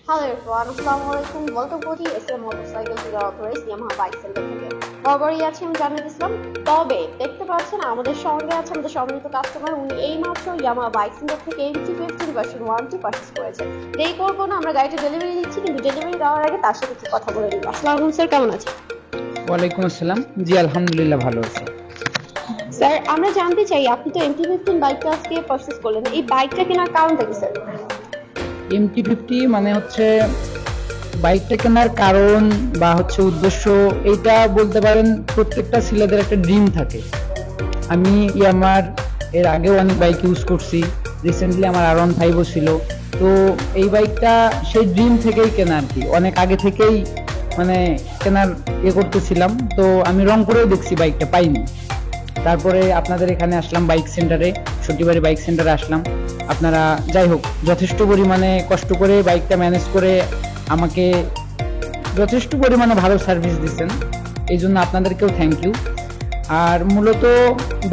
Hello everyone, আসসালামু আলাইকুম। Welcome করছি এসএম মোটরসাইকেল থেকে অথরাইজ ইয়ামাহা বাইক সেন্টার থেকে। বরাবরই আছি আমি জানিয়ে দিলাম। তবে দেখতে পাচ্ছেন আমাদের সঙ্গে আছে আমাদের সম্মানিত কাস্টমার, উনি এইমাত্র ইয়ামাহা বাইক সেন্টার থেকে MT-15 ভার্সন 1 পারচেজ করেছেন। দেরি করবো না, আমরা গাড়িটা ডেলিভারি দিচ্ছি, কিন্তু ডেলিভারি দেওয়ার আগে তার সাথে একটু কথা বলে নিব। আসসালামু আলাইকুম স্যার, কেমন আছেন? ওয়ালাইকুম আসসালাম। জি আলহামদুলিল্লাহ ভালো আছি। স্যার, আমরা জানতে চাই আপনি তো MT-15 বাইকটা আজকে পারচেজ করলেন, এই বাইকটা কেনার কারণটা কি স্যার? MT-50 মানে হচ্ছে বাইকটা কেনার কারণ বা হচ্ছে উদ্দেশ্য, এইটা বলতে পারেন প্রত্যেকটা ছেলেদের একটা ড্রিম থাকে। আমি ইয়ামার এর আগেও অনেক বাইক ইউজ করছি, রিসেন্টলি আমার R15 ছিল। তো এই বাইকটা সেই ড্রিম থেকেই কেনা আর কি, অনেক আগে থেকেই মানে কেনার করতেছিলাম। তো আমি রংপুরেও দেখছি বাইকটা পাইনি, তারপরে আপনাদের এখানে আসলাম বাইক সেন্টারে, সটিবাড়ি বাইক সেন্টারে আসলাম। আপনারা যাই হোক যথেষ্ট পরিমাণে কষ্ট করে বাইকটা ম্যানেজ করে আমাকে যথেষ্ট পরিমাণে ভালো সার্ভিস দিচ্ছেন, এই জন্য আপনাদেরকেও থ্যাংক ইউ। আর মূলত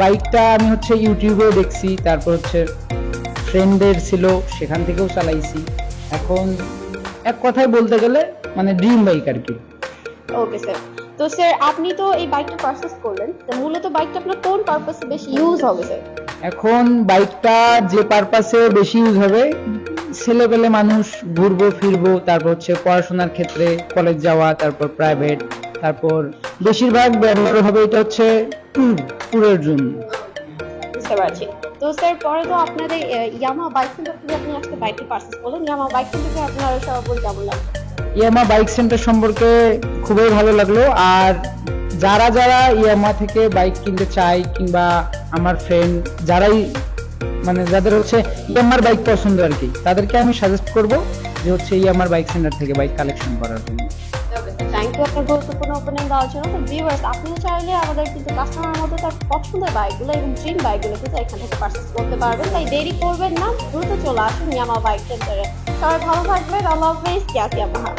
বাইকটা আমি হচ্ছে ইউটিউবেও দেখছি, তারপর হচ্ছে ফ্রেন্ডের ছিল সেখান থেকেও চালাইছি। এখন এক কথায় বলতে গেলে মানে ড্রিম বাইক আর কি। Okay sir. তো স্যার, আপনি তো এই বাইকটা পারচেজ করলেন, তো মূলত বাইকটা আপনার কোন পারপাসে বেশি ইউজ হবে স্যার? এখন বাইকটা যে পারপাসে বেশি ইউজ হবে, ছেলেবেলে মানুষ ঘুরবো ফিরবো, তারপর হচ্ছে পড়াশোনার ক্ষেত্রে কলেজ যাওয়া, তারপর প্রাইভেট, তারপর বেশিরভাগ ব্যবহার হবে এটা হচ্ছে ট্যুরের জন্য। বুঝতে পারছি। তো স্যার, পরে তো আপনাদের ইয়ামাহা বাইক সেন্টার থেকে আপনি আজকে বাইকটি পারচেজ করলেন, ইয়ামাহা বাইক সেন্টার থেকে আপনার সর্বোচ্চ কেমন লাগলো? ইয়ামা বাইক সেন্টার সম্পর্কে খুবই ভালো লাগলো। আর যারা যারা ইয়ামা থেকে বাইক কিনতে চায় কিংবা আমার ফ্রেন্ড যারাই মানে যাদের হচ্ছে ইয়ামার বাইক পছন্দ আর কি, তাদেরকে আমি সাজেস্ট করব যে হচ্ছে ইয়ামার বাইক সেন্টার থেকে বাইক কালেকশন করার জন্য। থ্যাংক ইউ আপনার গুরুত্বপূর্ণ ওপিনিয়ন দেওয়ার জন্য। তো ভিউয়ার্স, আপনিও চাইলে আমাদের কিন্তু কাস্টমারের মধ্যে তার পছন্দের বাইকগুলো এবং ড্রিম বাইকগুলো কিন্তু এখান থেকে পারচেজ করতে পারবেন। তাই দেরি করবেন না, দ্রুত চলে আসুন ইয়ামাহা বাইক সেন্টারে। সবাই ভালো থাকবেন, আল্লাহ হাফেজ, ইয়ামাহা।